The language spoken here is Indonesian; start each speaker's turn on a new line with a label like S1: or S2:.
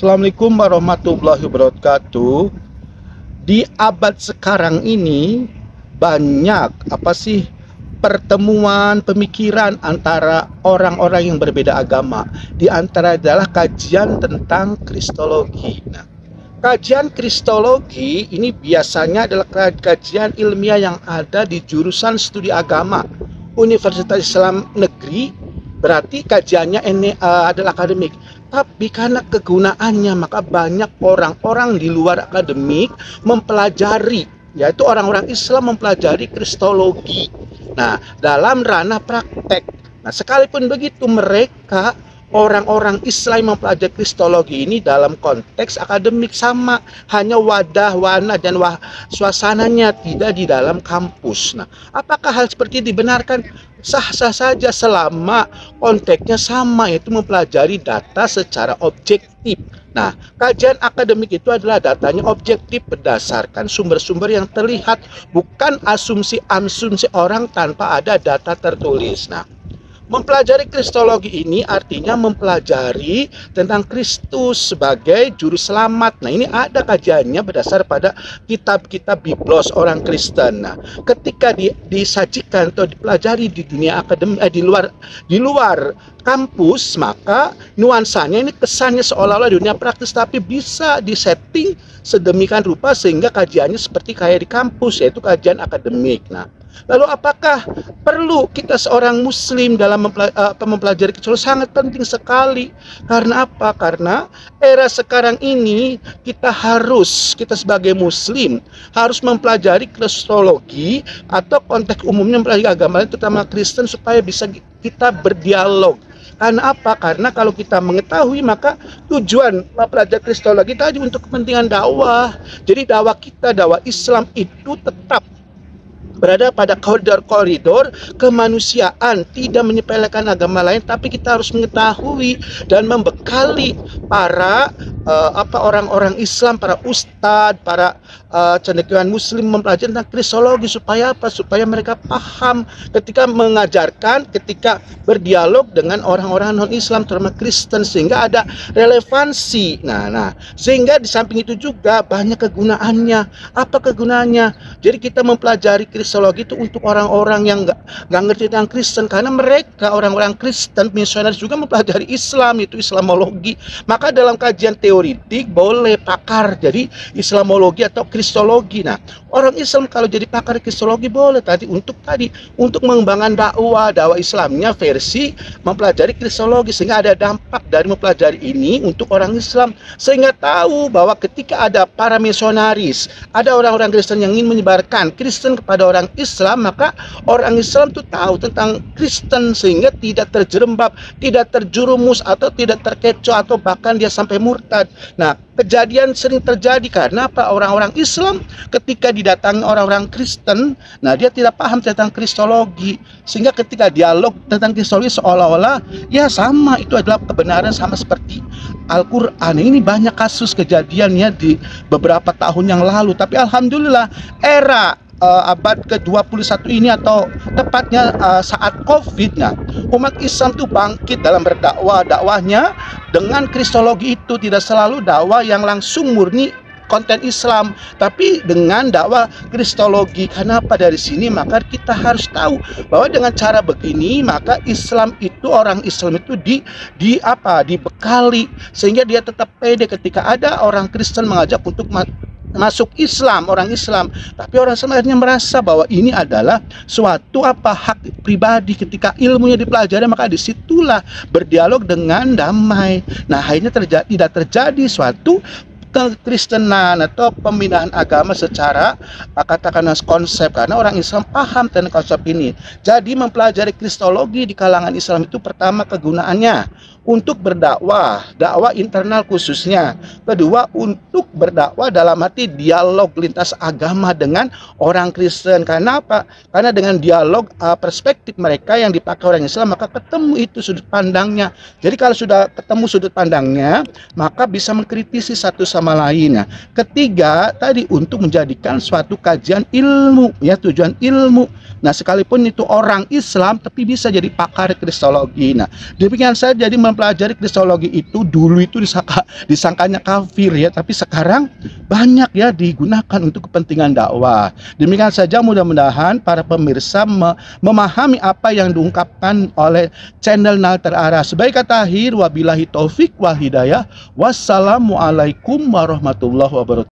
S1: Assalamualaikum warahmatullahi wabarakatuh. Di abad sekarang ini banyak pertemuan pemikiran antara orang-orang yang berbeda agama. Di antara adalah kajian tentang kristologi. Nah, kajian kristologi ini biasanya adalah kajian ilmiah yang ada di jurusan studi agama Universitas Islam Negeri. Berarti kajiannya ini adalah akademik. Tapi karena kegunaannya, maka banyak orang-orang di luar akademik mempelajari, yaitu orang-orang Islam mempelajari kristologi. Nah, dalam ranah praktek. Nah, sekalipun begitu, mereka orang-orang Islam mempelajari kristologi ini dalam konteks akademik sama, hanya wadah, wana, dan suasananya tidak di dalam kampus. Nah, apakah hal seperti ini dibenarkan? Sah-sah saja selama konteksnya sama, yaitu mempelajari data secara objektif. Nah, kajian akademik itu adalah datanya objektif berdasarkan sumber-sumber yang terlihat, bukan asumsi-asumsi orang tanpa ada data tertulis. Nah, mempelajari kristologi ini artinya mempelajari tentang Kristus sebagai juru selamat. Nah, ini ada kajiannya berdasar pada kitab-kitab biblos orang Kristen. Nah, ketika disajikan atau dipelajari di dunia akademik, di luar kampus, maka nuansanya ini kesannya seolah-olah dunia praktis, tapi bisa disetting sedemikian rupa sehingga kajiannya seperti kayak di kampus, yaitu kajian akademik. Nah, lalu apakah perlu kita seorang muslim dalam mempelajari kristologi? Sangat penting sekali. Karena apa? Karena era sekarang ini kita sebagai muslim harus mempelajari kristologi atau konteks umumnya mempelajari agama, terutama Kristen, supaya bisa kita berdialog. Karena apa? Karena kalau kita mengetahui, maka tujuan mempelajari kristologi tadi untuk kepentingan dakwah. Jadi dakwah kita, dakwah Islam itu tetap berada pada koridor kemanusiaan, tidak menyepelekan agama lain, tapi kita harus mengetahui dan membekali para orang-orang Islam, para ustadz, para cendekiawan muslim mempelajari tentang kristologi. Supaya apa? Supaya mereka paham ketika mengajarkan, ketika berdialog dengan orang-orang non-Islam, terutama Kristen, sehingga ada relevansi. Nah, sehingga di samping itu juga banyak kegunaannya. Apa kegunaannya? Jadi kita mempelajari kristologi itu untuk orang-orang yang nggak ngerti tentang Kristen, karena mereka orang-orang Kristen misionaris juga mempelajari Islam, itu Islamologi. Maka dalam kajian teoritik boleh pakar jadi Islamologi atau kristologi. Nah, orang Islam kalau jadi pakar kristologi boleh untuk mengembangkan dakwah Islamnya versi mempelajari kristologi, sehingga ada dampak dari mempelajari ini untuk orang Islam, sehingga tahu bahwa ketika ada para misionaris, ada orang-orang Kristen yang ingin menyebarkan Kristen kepada orang Islam, maka orang Islam itu tahu tentang Kristen sehingga tidak terjerembab, tidak terjerumus, atau tidak terkecoh, atau bahkan dia sampai murtad. Nah, kejadian sering terjadi karena apa? Orang-orang Islam ketika didatangi orang-orang Kristen, nah dia tidak paham tentang kristologi, sehingga ketika dialog tentang kristologi seolah-olah ya sama, itu adalah kebenaran sama seperti Al-Quran. Ini banyak kasus kejadiannya di beberapa tahun yang lalu. Tapi alhamdulillah era abad ke-21 ini, atau tepatnya saat COVID, nah, umat Islam itu bangkit dalam berdakwah. Dakwahnya dengan kristologi itu tidak selalu dakwah yang langsung murni konten Islam, tapi dengan dakwah kristologi. Kenapa? Dari sini maka kita harus tahu bahwa dengan cara begini maka orang Islam itu dibekali sehingga dia tetap pede ketika ada orang Kristen mengajak untuk masuk Islam, orang Islam. Tapi orang Islam akhirnya merasa bahwa ini adalah suatu hak pribadi. Ketika ilmunya dipelajari, maka disitulah berdialog dengan damai. Nah, akhirnya tidak terjadi suatu kekristenan atau pembinaan agama secara katakanlah konsep, karena orang Islam paham tentang konsep ini. Jadi mempelajari kristologi di kalangan Islam itu pertama kegunaannya untuk berdakwah, dakwah internal khususnya. Kedua, untuk berdakwah dalam arti dialog lintas agama dengan orang Kristen. Karena apa? Karena dengan dialog perspektif mereka yang dipakai orang Islam, maka ketemu itu sudut pandangnya. Jadi kalau sudah ketemu sudut pandangnya, maka bisa mengkritisi satu sama sama lain. Nah, ketiga tadi untuk menjadikan suatu kajian ilmu, ya, tujuan ilmu. Nah, sekalipun itu orang Islam tapi bisa jadi pakar kristologi. Nah, demikian saja. Jadi mempelajari kristologi itu dulu itu disangkanya kafir, ya, tapi sekarang banyak, ya, digunakan untuk kepentingan dakwah. Demikian saja, mudah-mudahan para pemirsa memahami apa yang diungkapkan oleh channel Nalter Arah. Sebaik kata akhir, wabillahi taufik wal hidayah. Wassalamualaikum warahmatullahi wabarakatuh.